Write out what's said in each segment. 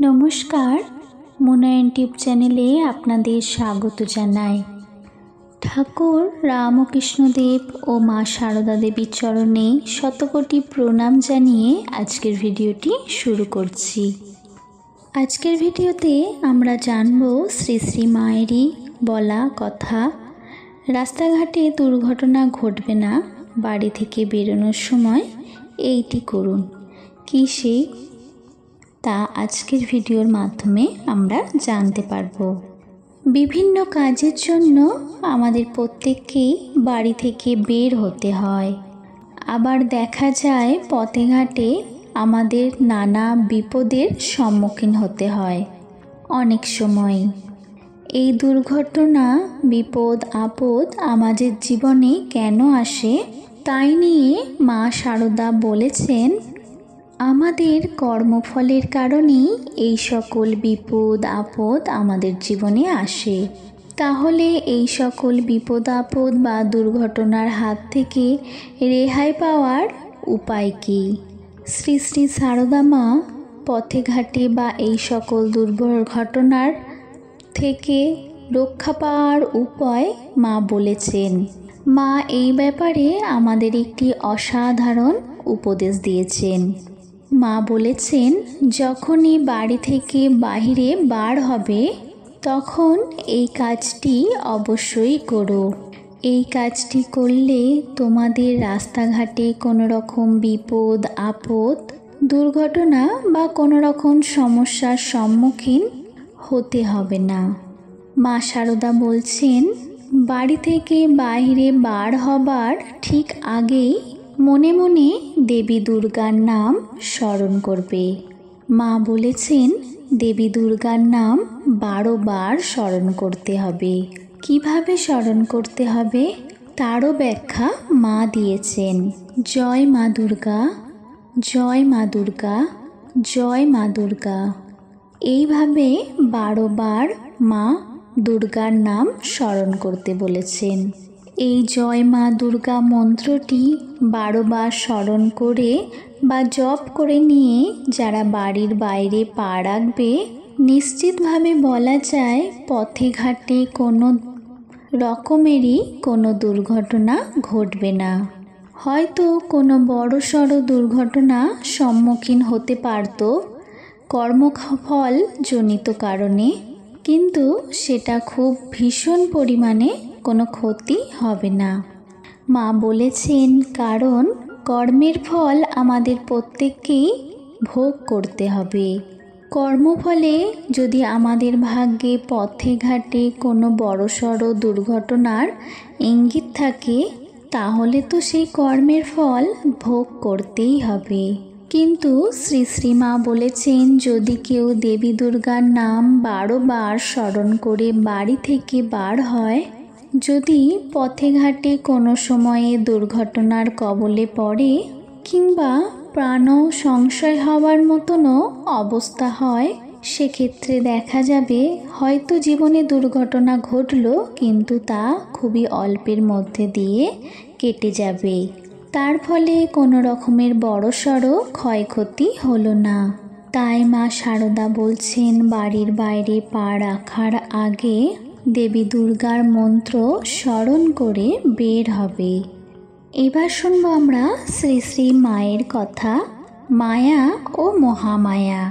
নমস্কার, মুনয়ন টিউব চ্যানেলে আপনাদের স্বাগত জানাই। ঠাকুর রামকৃষ্ণদেব ও মা সারদা দেবীর চরণে শতকোটি প্রণাম জানিয়ে আজকের ভিডিওটি শুরু করছি। আজকের ভিডিওতে আমরা জানব শ্রী শ্রী মায়েরই বলা কথা, রাস্তাঘাটে দুর্ঘটনা ঘটবে না, বাড়ি থেকে বেরোনোর সময় এইটি করুন। কী সেই তা আজকের ভিডিওর মাধ্যমে আমরা জানতে পারব। বিভিন্ন কাজের জন্য আমাদের প্রত্যেককেই বাড়ি থেকে বের হতে হয়। আবার দেখা যায় পথে ঘাটে আমাদের নানা বিপদের সম্মুখীন হতে হয়। অনেক সময় এই দুর্ঘটনা, বিপদ আপদ আমাদের জীবনে কেন আসে তাই নিয়ে মা সারদা বলেছেন, আমাদের কর্মফলের কারণেই এই সকল বিপদ আপদ আমাদের জীবনে আসে। তাহলে এই সকল বিপদ আপদ বা দুর্ঘটনার হাত থেকে রেহাই পাওয়ার উপায় কী? শ্রী শ্রী সারদা মা পথে ঘাটে বা এই সকল দুর্ঘটনার থেকে রক্ষা পাওয়ার উপায় মা বলেছেন। মা এই ব্যাপারে আমাদের একটি অসাধারণ উপদেশ দিয়েছেন। মা বলেছেন, যখনই বাড়ি থেকে বাহিরে বার হবে তখন এই কাজটি অবশ্যই করো। এই কাজটি করলে তোমাদের রাস্তাঘাটে কোনো রকম বিপদ আপদ, দুর্ঘটনা বা কোনো রকম সমস্যার সম্মুখীন হতে হবে না। মা সারদা বলছেন, বাড়ি থেকে বাইরে বার হবার ঠিক আগেই মনে মনে দেবী দুর্গার নাম স্মরণ করবে। মা বলেছেন, দেবী দুর্গার নাম 12 বার স্মরণ করতে হবে। কিভাবে স্মরণ করতে হবে তারও ব্যাখ্যা মা দিয়েছেন। জয় মা দুর্গা, জয় মা দুর্গা, জয় মা দুর্গা। এইভাবে 12 বার মা দুর্গার নাম স্মরণ করতে বলেছেন। এই জয় মা দুর্গা মন্ত্রটি 12 বার স্মরণ করে বা জপ করে নিয়ে যারা বাড়ির বাইরে পা রাখবে, নিশ্চিতভাবে বলা যায় পথে ঘাটে কোনো রকমেরই কোনো দুর্ঘটনা ঘটবে না। হয়তো কোনো বড়সড় দুর্ঘটনা সম্মুখীন হতে পারত কর্মফল জনিত কারণে, কিন্তু সেটা খুব ভীষণ পরিমাণে কোনো ক্ষতি হবে না। মা বলেছেন, কারণ কর্মের ফল আমাদের প্রত্যেককেই ভোগ করতে হবে। কর্মফলে যদি আমাদের ভাগ্যে পথে ঘাটে কোনো বড়সড় দুর্ঘটনার ইঙ্গিত থাকে, তাহলে তো সেই কর্মের ফল ভোগ করতেই হবে। কিন্তু শ্রী শ্রী মা বলেছেন, যদি কেউ দেবী দুর্গার নাম 12 বার স্মরণ করে বাড়ি থেকে বার হয়, যদি পথে ঘাটে কোনো সময়ে দুর্ঘটনার কবলে পড়ে কিংবা প্রাণ সংশয় হওয়ার মতনও অবস্থা হয়, সেক্ষেত্রে দেখা যাবে হয়তো জীবনে দুর্ঘটনা ঘটল, কিন্তু তা খুবই অল্পের মধ্যে দিয়ে কেটে যাবে। তার ফলে কোনো রকমের বড়সড় ক্ষয়ক্ষতি হলো না। তাই মা সারদা বলছেন, বাড়ির বাইরে পা রাখার আগে দেবী দুর্গার মন্ত্র স্মরণ করে বের হবে। এবার শুনবো আমরা শ্রী শ্রী মায়ের কথা, মায়া ও মহামায়া।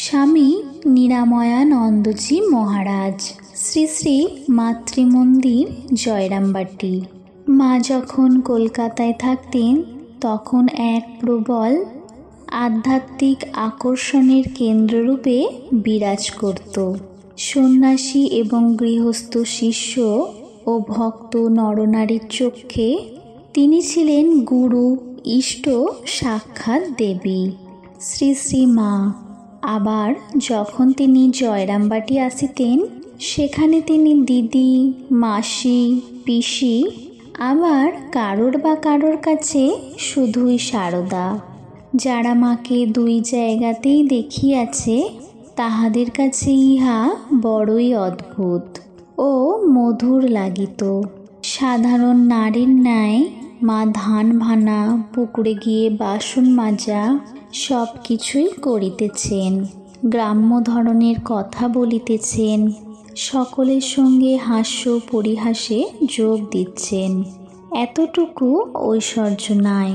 স্বামী নিরাময়ানন্দজি মহারাজ, শ্রী শ্রী মাতৃমন্দির, জয়রামবাটি। মা যখন কলকাতায় থাকতেন তখন এক প্রবল আধ্যাত্মিক আকর্ষণের কেন্দ্ররূপে বিরাজ করত। সন্ন্যাসী এবং গৃহস্থ শিষ্য ও ভক্ত নরনারীর চক্ষে তিনি ছিলেন গুরু, ইষ্ট সাক্ষাৎ দেবী, শ্রী শ্রী মা। আবার যখন তিনি জয়রামবাটি আসিতেন, সেখানে তিনি দিদি, মাসি, পিসি, আবার কারোর কাছে শুধুই সারদা। যারা মাকে 2 জায়গাতেই দেখিয়াছে, তাহাদের কাছে ইহা বড়ই অদ্ভুত ও মধুর লাগিত। সাধারণ নারীর ন্যায় মা ধান ভানা, পুকুরে গিয়ে বাসন মাজা সব কিছুই করিতেছেন। গ্রাম্য ধরনের কথা বলিতেছেন, সকলের সঙ্গে হাস্য পরিহাসে যোগ দিচ্ছেন। এতটুকু ঐশ্বর্য নাই,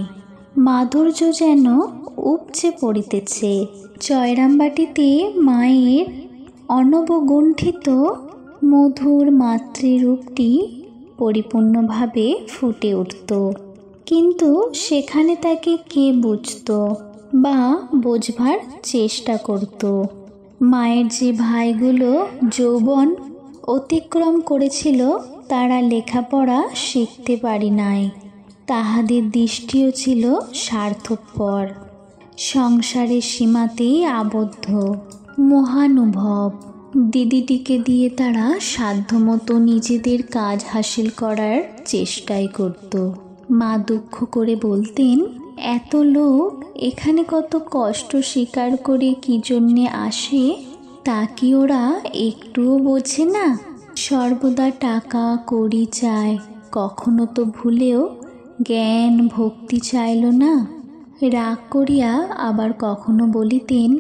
মাধুর্য যেন উপচে পড়িতেছে। জয়রামবাটিতে মায়ের অনবগুণ্ঠিত মধুর মাতৃরূপটি পরিপূর্ণভাবে ফুটে উঠত, কিন্তু সেখানে তাকে কে বুঝত বা বোঝবার চেষ্টা করত? মায়ের যে ভাইগুলো যৌবন অতিক্রম করেছিল, তারা লেখাপড়া শিখতে পারি নাই। তাহাদের দৃষ্টিও ছিল স্বার্থপর, সংসারের সীমাতেই আবদ্ধ, মহানুভব। দিদিটিকে দিয়ে তারা সাধ্যমতো নিজেদের কাজ হাসিল করার চেষ্টাই করত। মা দুঃখ করে বলতেন, এত লোক এখানে কত কষ্ট স্বীকার করে কি জন্যে আসে, তা কি ওরা একটুও বোঝে না? সর্বদা টাকা কড়ি চায়, কখনো তো ভুলেও জ্ঞান ভক্তি চাইল না। রাগ করিয়া আবার কখনো বলিতেন,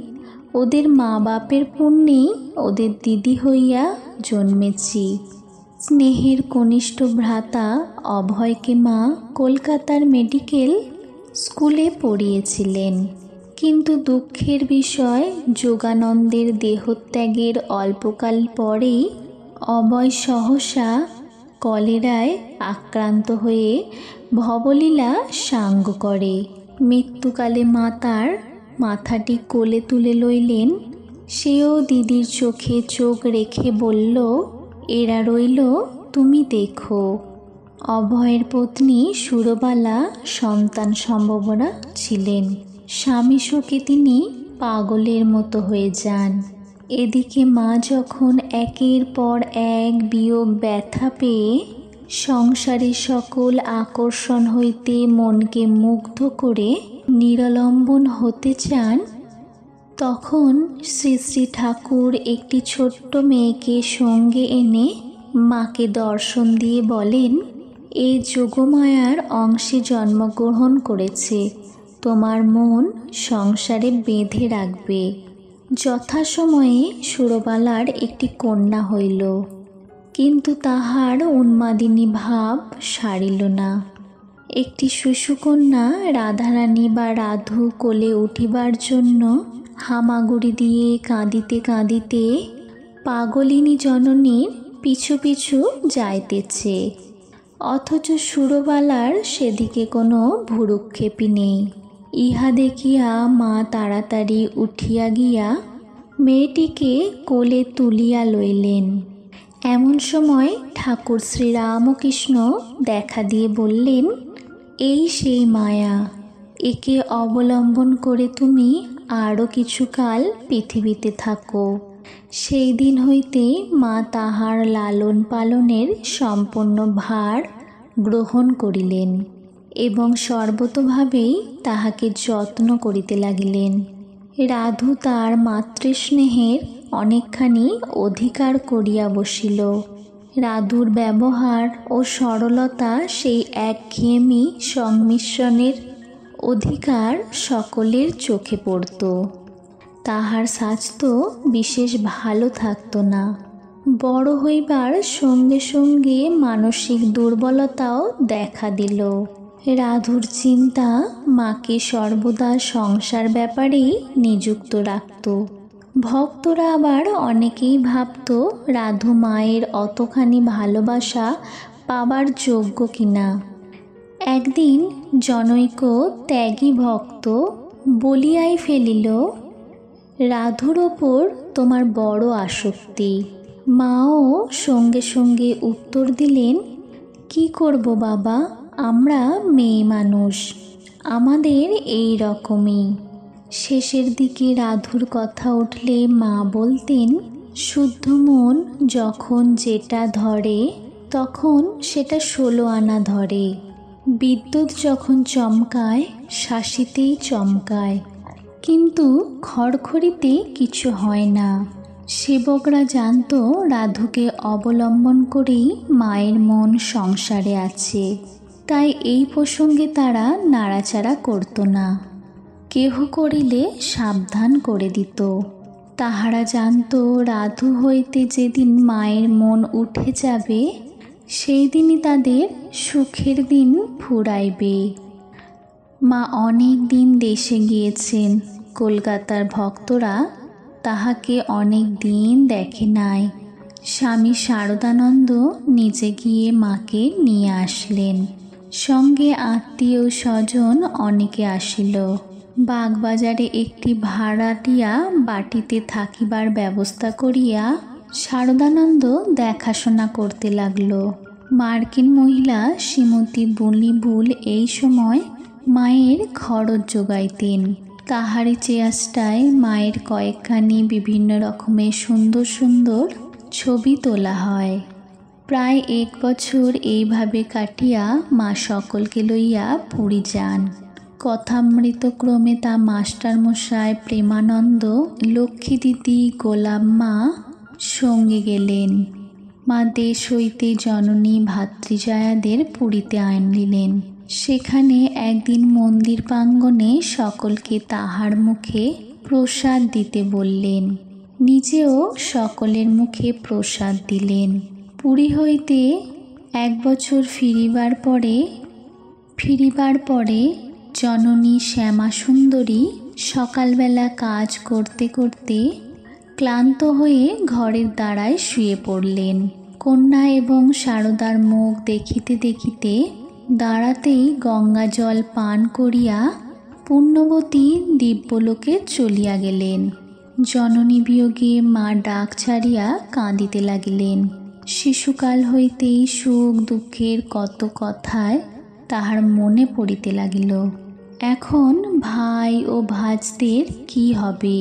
ওদের মা বাপের পুণ্যেই ওদের দিদি হইয়া জন্মেছি। স্নেহের কনিষ্ঠ ভ্রাতা অভয়কে মা কলকাতার মেডিকেল স্কুলে পড়িয়েছিলেন, কিন্তু দুঃখের বিষয় যোগানন্দের দেহত্যাগের অল্পকাল পরেই অভয় সহসা কলেরায় আক্রান্ত হয়ে ভবলীলা সাঙ্গ করে। মৃত্যুকালে মা তার মাথাটি কোলে তুলে লইলেন। সেও দিদির চোখে চোখ রেখে বলল, এরা রইল, তুমি দেখো। অভয়ের পত্নী সুরবালা সন্তান সম্ভবরা ছিলেন। স্বামী শোকে তিনি পাগলের মতো হয়ে যান। এদিকে মা যখন একের পর এক বিয়োগ ব্যথা পেয়ে সংসারের সকল আকর্ষণ হইতে মনকে মুগ্ধ করে নিরলম্বন হতে চান, তখন শ্রী শ্রী ঠাকুর একটি ছোট্ট মেয়েকে সঙ্গে এনে মাকে দর্শন দিয়ে বলেন, এ যোগমায়ার অংশে জন্মগ্রহণ করেছে, তোমার মন সংসারে বেঁধে রাখবে। যথাসময়ে সুরবালার একটি কন্যা হইল, কিন্তু তাহার উন্মাদিনী ভাব সারিল না। একটি শিশুকন্যা রাধারানী বা রাধু কোলে উঠিবার জন্য হামাগুড়ি দিয়ে কাঁদিতে কাঁদিতে পাগলিনী জননীর পিছু পিছু যাইতেছে, অথচ সুরবালার সেদিকে কোনো ভ্রূক্ষেপই নেই। ইহা দেখিয়া মা তাড়াতাড়ি উঠিয়া গিয়া মেয়েটিকে কোলে তুলিয়া লইলেন। এমন সময় ঠাকুর শ্রীরামকৃষ্ণ দেখা দিয়ে বললেন, এই সেই মায়া, একে অবলম্বন করে তুমি আরও কিছুকাল পৃথিবীতে থাকো। সেই দিন হইতে মা তাহার লালন পালনের সম্পূর্ণ ভার গ্রহণ করিলেন এবং সর্বতোভাবেই তাহাকে যত্ন করিতে লাগিলেন। রাধু তার মাতৃস্নেহের অনেকখানি অধিকার করিয়া বসিল। রাধুর ব্যবহার ও সরলতা সেই একঘেয়েমি সংমিশ্রণের অধিকার সকলের চোখে পড়ত। তাহার স্বাস্থ্য বিশেষ ভালো থাকত না। বড় হইবার সঙ্গে সঙ্গে মানসিক দুর্বলতাও দেখা দিল। রাধুর চিন্তা মাকে সর্বদা সংসার ব্যাপারেই নিযুক্ত রাখত। ভক্তরা আবার অনেকেই ভাবত রাধু মায়ের অতখানি ভালোবাসা পাবার যোগ্য কিনা। একদিন জনৈক ত্যাগী ভক্ত বলিয়াই ফেলিল, রাধুর ওপর তোমার বড় আসক্তি। মাও সঙ্গে সঙ্গে উত্তর দিলেন, কি করব বাবা, আমরা মেয়ে মানুষ, আমাদের এই রকমই। শেষের দিকে রাধুর কথা উঠলে মা বলতেন, শুদ্ধ মন যখন যেটা ধরে তখন সেটা 16 আনা ধরে। বিদ্যুৎ যখন চমকায় শাসিতেই চমকায়, কিন্তু খড়খড়িতে কিছু হয় না। সেবকরা জানত রাধুকে অবলম্বন করেই মায়ের মন সংসারে আছে, তাই এই প্রসঙ্গে তারা নাড়াচাড়া করত না। কেহ করিলে সাবধান করে দিত। তাহারা জানত রাধু হইতে যেদিন মায়ের মন উঠে যাবে সেই দিনই তাদের সুখের দিন ফুরাইবে। মা অনেক দিন দেশে গিয়েছেন, কলকাতার ভক্তরা তাহাকে অনেক দিন দেখে নাই। স্বামী শারদানন্দ নিজে গিয়ে মাকে নিয়ে আসলেন। সঙ্গে আত্মীয় স্বজন অনেকে আসিল। বাগবাজারে একটি ভাড়াটিয়া বাটিতে থাকিবার ব্যবস্থা করিয়া শারদানন্দ দেখাশোনা করতে লাগল। মার্কিন মহিলা শ্রীমতী বুলিবুল এই সময় মায়ের খরচ যোগাইতেন। তাহারই চেষ্টায় মায়ের কয়েকখানি বিভিন্ন রকমের সুন্দর সুন্দর ছবি তোলা হয়। প্রায় 1 বছর এইভাবে কাটিয়া মা সকলকে লইয়া পুরী যান। কথামৃতক্রমে তা মাস্টারমশাই, প্রেমানন্দ, লক্ষ্মী দিদি, গোলাম্মা সঙ্গে গেলেন। মা দেশ হইতে জননী ভাতৃজয়াদের পুরীতে আনিলেন। সেখানে একদিন মন্দির প্রাঙ্গণে সকলকে তাহার মুখে প্রসাদ দিতে বললেন। নিজেও সকলের মুখে প্রসাদ দিলেন। পুরী হইতে 1 বছর ফিরিবার পরে জননী শ্যামাসুন্দরী সকালবেলা কাজ করতে করতে ক্লান্ত হয়ে ঘরের দাঁড়ায় শুয়ে পড়লেন। কন্যা এবং শারদার মুখ দেখিতে দেখিতে দাঁড়াতেই গঙ্গা জল পান করিয়া পুণ্যবতী দিব্যলোকে চলিয়া গেলেন। জননী বিয়োগে মা ডাক ছাড়িয়া কাঁদিতে লাগিলেন। শিশুকাল হইতেই সুখ দুঃখের কত কথায় তাহার মনে পড়িতে লাগিল। এখন ভাই ও ভাজদের কি হবে,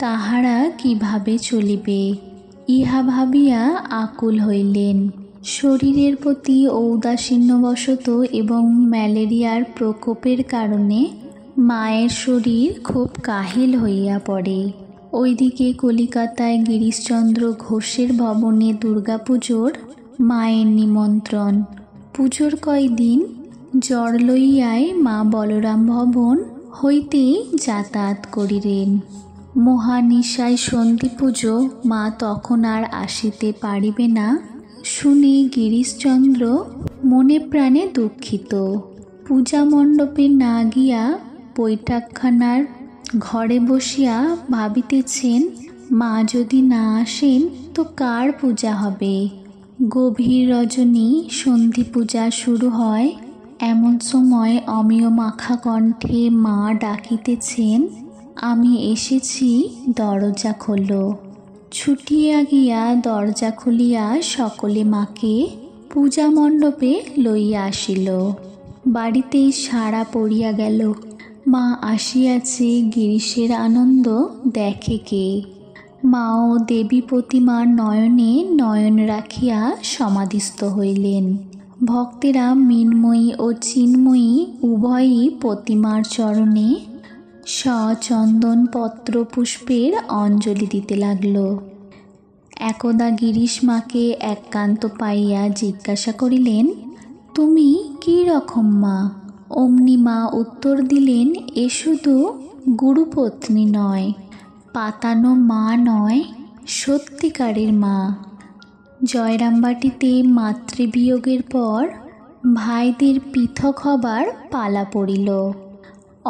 তাহারা কিভাবে চলিবে, ইহা ভাবিয়া আকুল হইলেন। শরীরের প্রতি ঔদাসীন্যবশত এবং ম্যালেরিয়ার প্রকোপের কারণে মায়ের শরীর খুব কাহিল হইয়া পড়ে। ওইদিকে কলিকাতায় গিরিশচন্দ্র ঘোষের ভবনে দুর্গাপুজোর মায়ের নিমন্ত্রণ। পুজোর কয়দিন জ্বর লইয়াই মা বলরাম ভবন হইতে যাতায়াত করিলেন। মহানিশায় সন্ধি পুজো, মা তখন আর আসিতে পারিবে না শুনে গিরিশচন্দ্র মনে প্রাণে দুঃখিত। পূজা মণ্ডপে না গিয়া বৈঠকখানার ঘরে বসিয়া ভাবিতেছেন, মা যদি না আসেন তো কার পূজা হবে। গভীর রজনী, সন্ধি পূজা শুরু হয়। এমন সময় অমিয় মাখা কণ্ঠে মা ডাকিতেছেন, আমি এসেছি, দরজা খোলো। ছুটিয়া গিয়া দরজা খুলিয়া সকলে মাকে পূজা মণ্ডপে লইয়া আসিল। বাড়িতেই সাড়া পড়িয়া গেল। মা আসিয়াছে, গিরিশের আনন্দ দেখে কে। মাও দেবী প্রতিমার নয়নে নয়ন রাখিয়া সমাধিস্থ হইলেন। ভক্তেরা মৃন্ময়ী ও চিন্ময়ী উভয়ই প্রতিমার চরণে সচন্দন পত্র পুষ্পের অঞ্জলি দিতে লাগল। একদা গিরিশ মাকে একান্ত পাইয়া জিজ্ঞাসা করিলেন, তুমি কি রকম মা? অমনি মা উত্তর দিলেন, এ শুধু গুরুপত্নী নয়, পাতানো মা নয়, সত্যিকারের মা। জয়রামবাটিতে মাতৃবিয়োগের পর ভাইদের পৃথক হবার পালা পড়িল।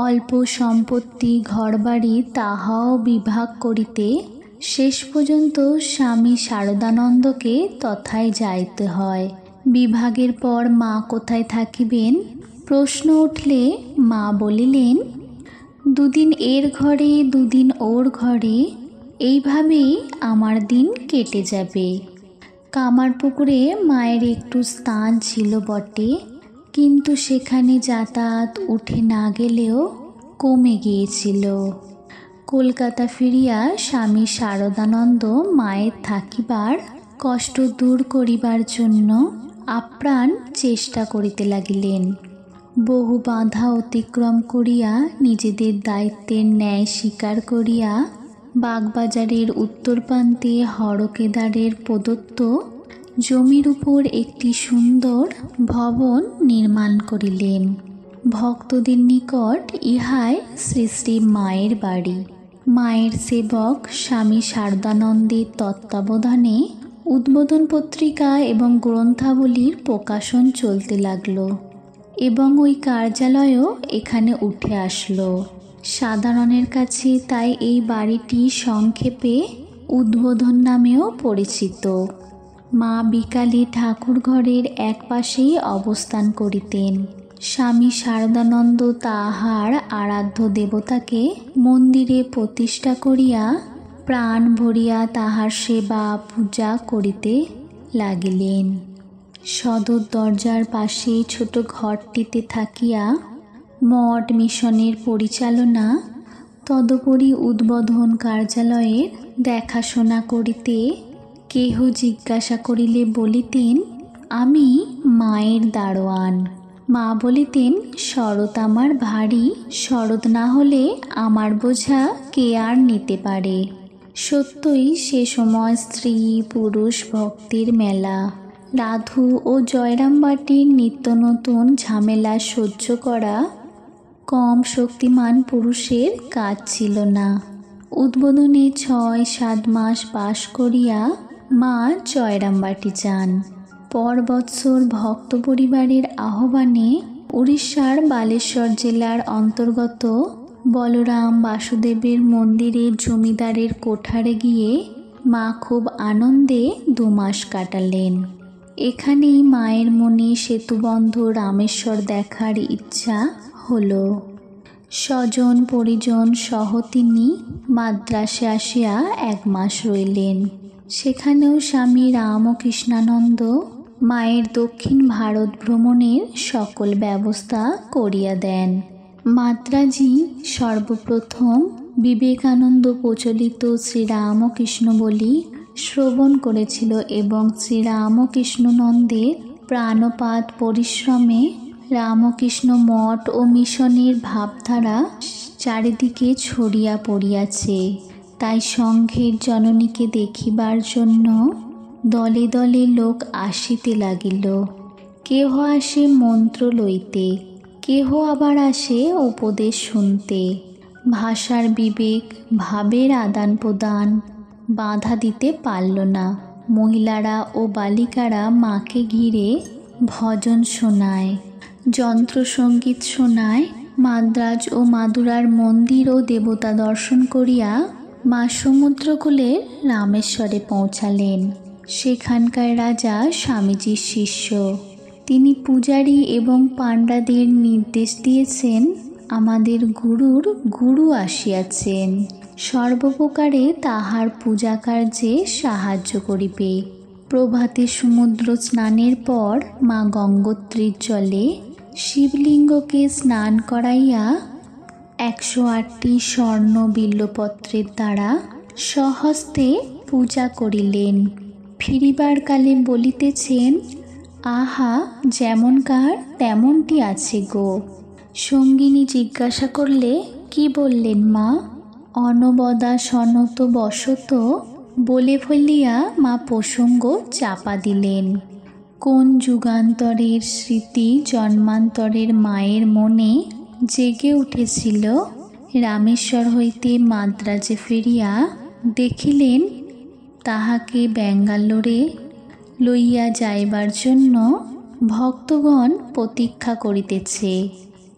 অল্প সম্পত্তি, ঘরবাড়ি তাহাও বিভাগ করিতে শেষ পর্যন্ত স্বামী শারদানন্দকে তথায় যাইতে হয়। বিভাগের পর মা কোথায় থাকিবেন প্রশ্ন উঠলে মা বলিলেন, 2 দিন এর ঘরে, 2 দিন ওর ঘরে, এইভাবেই আমার দিন কেটে যাবে। কামারপুকুরে মায়ের একটু স্থান ছিল বটে, কিন্তু সেখানে যাতায়াত উঠে না গেলেও কমে গিয়েছিল। কলকাতা ফিরিয়া স্বামী শারদানন্দ মায়ের থাকিবার কষ্ট দূর করিবার জন্য আপ্রাণ চেষ্টা করিতে লাগিলেন। বহু বাধা অতিক্রম করিয়া নিজেদের দায়িত্বের ন্যায় স্বীকার করিয়া বাগবাজারের উত্তর প্রান্তে হরকেদারের প্রদত্ত জমির উপর একটি সুন্দর ভবন নির্মাণ করিলেন। ভক্তদের নিকট ইহাই শ্রী শ্রী মায়ের বাড়ি। মায়ের সেবক স্বামী শারদানন্দের তত্ত্বাবধানে উদ্বোধন পত্রিকা এবং গ্রন্থাবলীর প্রকাশন চলতে লাগলো এবং ওই কার্যালয়ও এখানে উঠে আসলো। সাধারণের কাছে তাই এই বাড়িটি সংক্ষেপে উদ্বোধন নামেও পরিচিত। মা বিকালে ঠাকুর ঘরের এক পাশেই অবস্থান করিতেন। স্বামী শারদানন্দ তাহার আরাধ্য দেবতাকে মন্দিরে প্রতিষ্ঠা করিয়া প্রাণ ভরিয়া তাহার সেবা পূজা করিতে লাগিলেন। সদর দরজার পাশে ছোট ঘরটিতে থাকিয়া মঠ মিশনের পরিচালনা, তদুপরি উদ্বোধন কার্যালয়ের দেখাশোনা করিতে কেহ জিজ্ঞাসা করিলে বলিতেন, আমি মায়ের দারোয়ান। মা বলিতেন, শরৎ আমার ভারী, শরৎ না হলে আমার বোঝা কে আর নিতে পারে। সত্যই সে সময় স্ত্রী পুরুষ ভক্তির মেলা। রাধু ও জয়রামবাটির নিত্য নতুন ঝামেলা সহ্য করা কম শক্তিমান পুরুষের কাজ ছিল না। উদ্বোধনে ৬-৭ মাস বাস করিয়া মা জয়রামবাটি যান। পর বৎসর ভক্ত পরিবারের আহ্বানে উড়িষ্যার বালেশ্বর জেলার অন্তর্গত বলরাম বাসুদেবের মন্দিরে জমিদারের কোঠারে গিয়ে মা খুব আনন্দে ২ মাস কাটালেন। এখানেই মায়ের মনে সেতুবন্ধ রামেশ্বর দেখার ইচ্ছা হলো। স্বজন পরিজন সহ তিনি মাদ্রাসে আসিয়া ১ মাস রইলেন। সেখানেও স্বামী রামকৃষ্ণানন্দ মায়ের দক্ষিণ ভারত ভ্রমণের সকল ব্যবস্থা করিয়া দেন। মাদ্রাজি সর্বপ্রথম বিবেকানন্দ প্রচলিত শ্রীরামকৃষ্ণ বলি শ্রবণ করেছিল এবং শ্রীরামকৃষ্ণনন্দের প্রাণপাত পরিশ্রমে রামকৃষ্ণ মঠ ও মিশনের ভাবধারা চারিদিকে ছড়িয়া পড়িয়াছে। তাই সংঘের জননীকে দেখিবার জন্য দলে দলে লোক আসিতে লাগিল। কেহ আসে মন্ত্র লইতে, কেহ আবার আসে উপদেশ শুনতে। ভাষার বিবেক, ভাবের আদান প্রদান বাধা দিতে পারল না। মহিলারা ও বালিকারা মাকে ঘিরে ভজন শোনায়, যন্ত্রসঙ্গীত শোনায়। মাদ্রাজ ও মাদুরার মন্দির ও দেবতা দর্শন করিয়া মা সমুদ্রকূলের রামেশ্বরে পৌঁছালেন। সেখানকার রাজা স্বামীজির শিষ্য। তিনি পূজারী এবং পাণ্ডাদের নির্দেশ দিয়েছেন, আমাদের গুরুর গুরু আসিয়াছেন, সর্বপ্রকারে তাহার পূজা কার্যে সাহায্য করিবে। প্রভাতে সমুদ্র স্নানের পর মা গঙ্গোত্রীর জলে শিবলিঙ্গকে স্নান করাইয়া ১০৮টি স্বর্ণ বিল্বপত্রের দ্বারা স্বহস্তে পূজা করিলেন। ফিরিবার কালে বলিতেছেন, আহা, যেমনকার তেমনটি আছে গো। সঙ্গিনী জিজ্ঞাসা করলে, কি বললেন মা? অনবদা সনত বসত বলে ফেলিয়া মা প্রসঙ্গ চাপা দিলেন। কোন যুগান্তরের স্মৃতি জন্মান্তরের মায়ের মনে জেগে উঠেছিল। রামেশ্বর হইতে মাদ্রাজে ফিরিয়া দেখিলেন তাহাকে ব্যাঙ্গালোরে লইয়া যাইবার জন্য ভক্তগণ প্রতীক্ষা করিতেছে।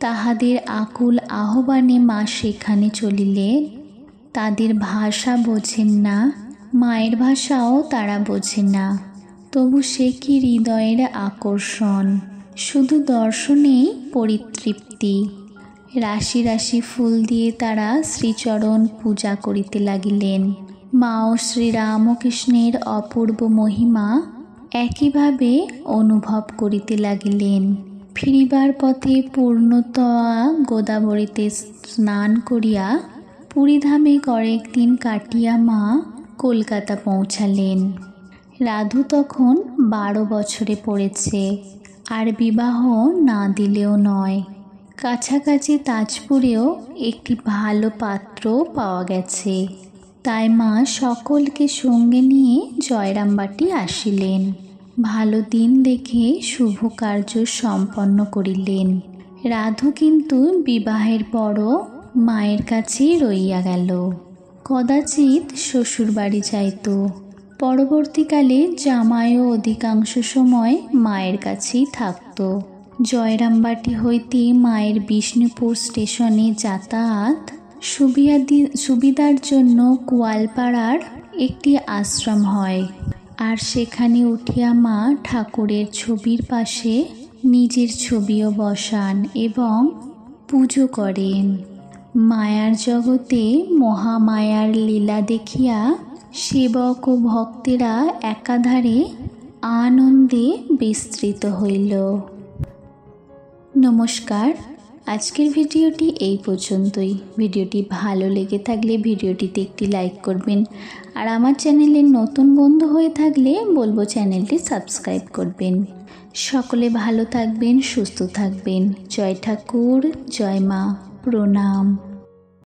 তাহাদের আকুল আহ্বানে মা সেখানে চলিলেন। তাদের ভাষা বোঝেন না, মায়ের ভাষাও তারা বোঝে না, তবু সে কি হৃদয়ের আকর্ষণ! শুধু দর্শনেই পরিতৃপ্তি। রাশি রাশি ফুল দিয়ে তারা শ্রীচরণ পূজা করিতে লাগিলেন। মা ও শ্রীরামকৃষ্ণের অপূর্ব মহিমা একইভাবে অনুভব করিতে লাগিলেন। ফিরিবার পথে পূর্ণতয়া গোদাবরীতে স্নান করিয়া পুরীধামে কয়েকদিন কাটিয়া মা কলকাতা পৌঁছালেন। রাধু তখন 12 বছরে পড়েছে, আর বিবাহ না দিলেও নয়। কাছাকাছি তাজপুরেও একটি ভালো পাত্র পাওয়া গেছে। তাই মা সকলকে সঙ্গে নিয়ে জয়রামবাটি আসিলেন। ভালো দিন দেখে শুভ কার্য সম্পন্ন করিলেন। রাধু কিন্তু বিবাহের পরও মায়ের কাছেই রইয়া গেল। কদাচিৎ শ্বশুরবাড়ি যাইত। পরবর্তীকালে জামাইও অধিকাংশ সময় মায়ের কাছেই থাকত। জয়রামবাটি হইতে মায়ের বিষ্ণুপুর স্টেশনে যাতায়াত সুবিধার জন্য কোয়ালপাড়ার একটি আশ্রম হয়, আর সেখানে উঠিয়া মা ঠাকুরের ছবির পাশে নিজের ছবিও বসান এবং পুজো করেন। মায়ার জগতে মহামায়ার লীলা দেখিয়া সেবক ও ভক্তেরা একাধারে আনন্দে বিস্তৃত হইল। নমস্কার, আজকের ভিডিওটি এই পর্যন্তই। ভিডিওটি ভালো লেগে থাকলে ভিডিওটিতে একটি লাইক করবেন, আর আমার চ্যানেলের নতুন বন্ধু হয়ে থাকলে বলবো চ্যানেলটি সাবস্ক্রাইব করবেন। সকলে ভালো থাকবেন, সুস্থ থাকবেন। জয় ঠাকুর, জয় মা, প্রণাম।